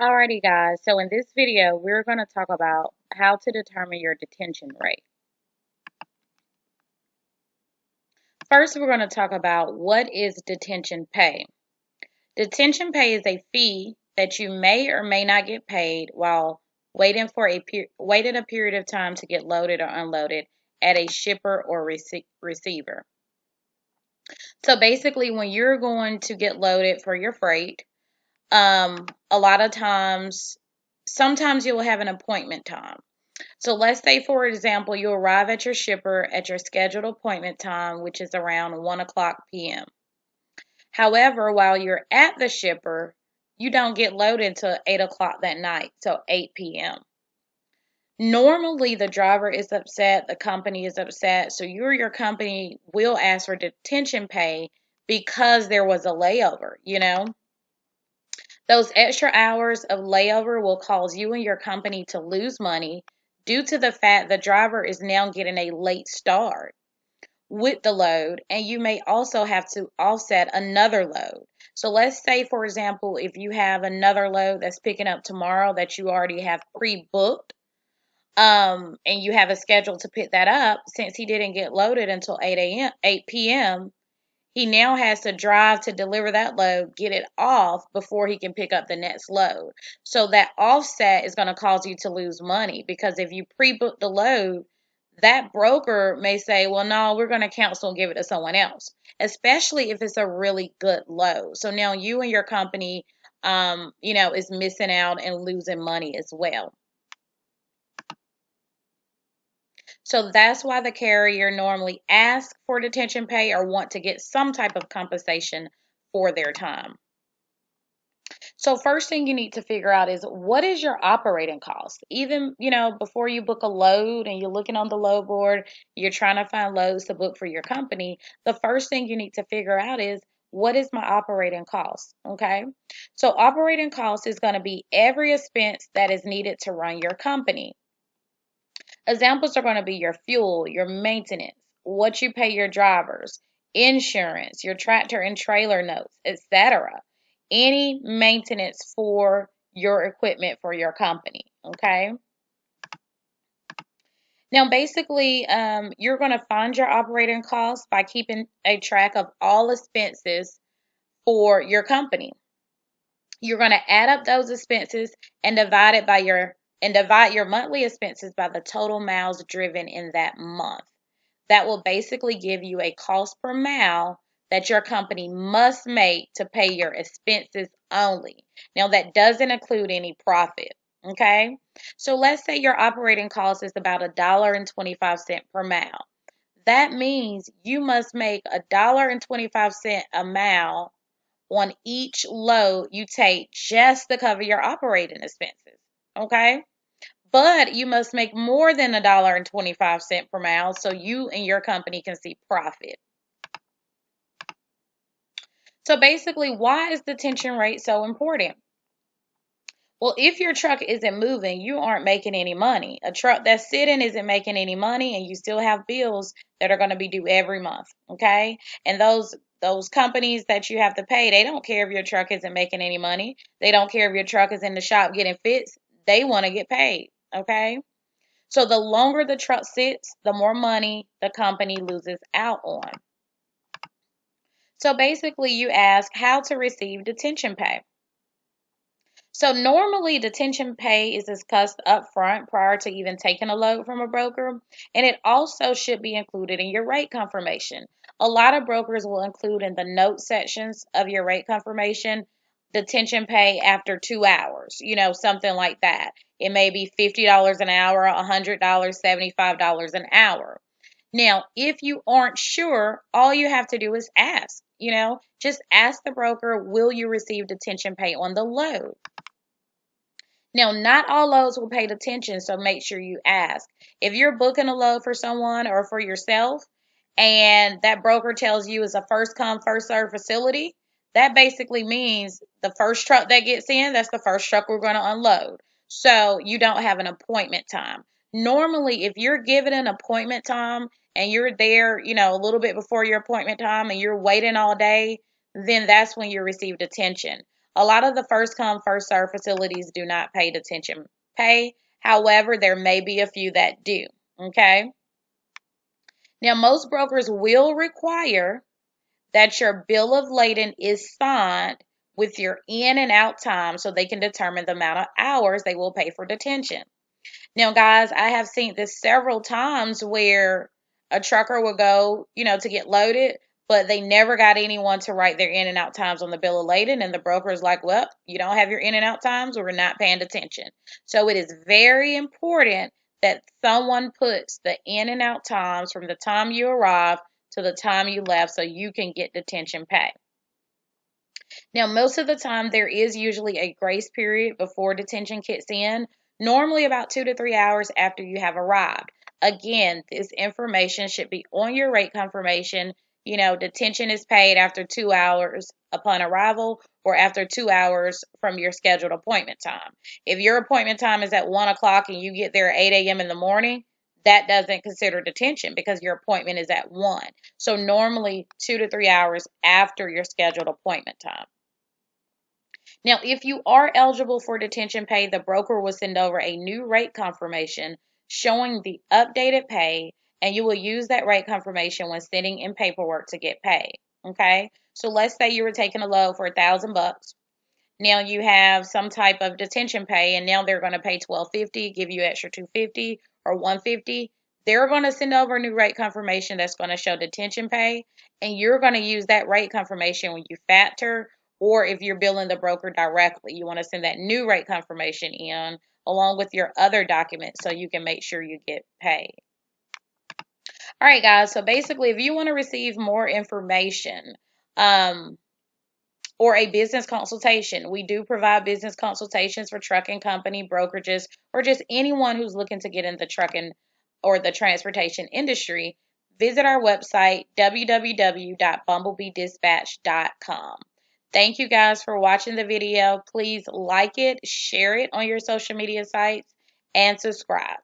Alrighty guys, so in this video we're going to talk about how to determine your detention rate. First we're going to talk about what is detention pay. Detention pay is a fee that you may or may not get paid while waiting a period of time to get loaded or unloaded at a shipper or receiver. So basically when you're going to get loaded for your freight, a lot of times, sometimes you'll have an appointment time. So let's say, for example, you arrive at your shipper at your scheduled appointment time, which is around 1 o'clock p.m. However, while you're at the shipper, you don't get loaded until 8 o'clock that night, so 8 p.m. Normally, the driver is upset, the company is upset, so your company will ask for detention pay because there was a layover. Those extra hours of layover will cause you and your company to lose money due to the fact the driver is now getting a late start with the load, and you may also have to offset another load. So let's say, for example, if you have another load that's picking up tomorrow that you already have pre-booked, and you have a schedule to pick that up, since he didn't get loaded until 8 p.m., he now has to drive to deliver that load, get it off before he can pick up the next load. So that offset is going to cause you to lose money, because if you pre-book the load, that broker may say, well, no, we're going to cancel and give it to someone else, especially if it's a really good load. So now you and your company, is missing out and losing money as well. So that's why the carrier normally asks for detention pay or want to get some type of compensation for their time. So first thing you need to figure out is, what is your operating cost? Even, before you book a load and you're looking on the load board, you're trying to find loads to book for your company, the first thing you need to figure out is, what is my operating cost? Okay. So operating cost is going to be every expense that is needed to run your company. Examples are going to be your fuel, your maintenance, what you pay your drivers, insurance, your tractor and trailer notes, etc. Any maintenance for your equipment for your company. Okay. Now, basically, you're going to find your operating costs by keeping a track of all expenses for your company. You're going to add up those expenses and divide your monthly expenses by the total miles driven in that month. That will basically give you a cost per mile that your company must make to pay your expenses only. Now, that doesn't include any profit. Okay? So let's say your operating cost is about $1.25 per mile. That means you must make $1.25 a mile on each load you take just to cover your operating expenses. Okay? But you must make more than $1.25 per mile so you and your company can see profit. So basically, why is the detention rate so important? Well, if your truck isn't moving, you aren't making any money. A truck that's sitting isn't making any money, and you still have bills that are going to be due every month. Okay? And those companies that you have to pay, they don't care if your truck isn't making any money. They don't care if your truck is in the shop getting fixed. They want to get paid. Okay? So the longer the truck sits, the more money the company loses out on. So basically, you ask how to receive detention pay. So normally detention pay is discussed up front prior to even taking a load from a broker, and it also should be included in your rate confirmation. A lot of brokers will include in the note sections of your rate confirmation detention pay after 2 hours, something like that. It may be $50 an hour, $100, $75 an hour. Now, if you aren't sure, all you have to do is ask. Just ask the broker, will you receive detention pay on the load? Now, not all loads will pay detention, so make sure you ask. If you're booking a load for someone or for yourself, and that broker tells you it's a first come, first serve facility, that basically means the first truck that gets in, that's the first truck we're going to unload. So you don't have an appointment time. Normally, if you're given an appointment time and you're there, a little bit before your appointment time and you're waiting all day, then that's when you receive detention. A lot of the first come, first serve facilities do not pay detention pay. However, there may be a few that do. Okay. Now, most brokers will require that your bill of lading is signed with your in and out time so they can determine the amount of hours they will pay for detention. Now, guys, I have seen this several times where a trucker will go, to get loaded, but they never got anyone to write their in and out times on the bill of lading, and the broker is like, well, you don't have your in and out times, we're not paying attention. So it is very important that someone puts the in and out times from the time you arrive to the time you left so you can get detention pay. Now, most of the time, there is usually a grace period before detention kicks in, normally about 2 to 3 hours after you have arrived. Again, this information should be on your rate confirmation. Detention is paid after 2 hours upon arrival or after 2 hours from your scheduled appointment time. If your appointment time is at 1 o'clock and you get there at 8 a.m. in the morning, that doesn't consider detention because your appointment is at 1. So normally 2 to 3 hours after your scheduled appointment time. Now, if you are eligible for detention pay, the broker will send over a new rate confirmation showing the updated pay, and you will use that rate confirmation when sending in paperwork to get paid. Okay, so let's say you were taking a load for $1,000. Now you have some type of detention pay, and now they're going to pay $1,250, give you extra $250 or $150. They're going to send over a new rate confirmation that's going to show detention pay, and you're going to use that rate confirmation when you factor, or if you're billing the broker directly, you want to send that new rate confirmation in along with your other documents so you can make sure you get paid. All right, guys. So basically, if you want to receive more information, or a business consultation. We do provide business consultations for trucking company, brokerages, or just anyone who's looking to get in the trucking or the transportation industry. Visit our website, www.bumblebeedispatch.com. Thank you guys for watching the video. Please like it, share it on your social media sites, and subscribe.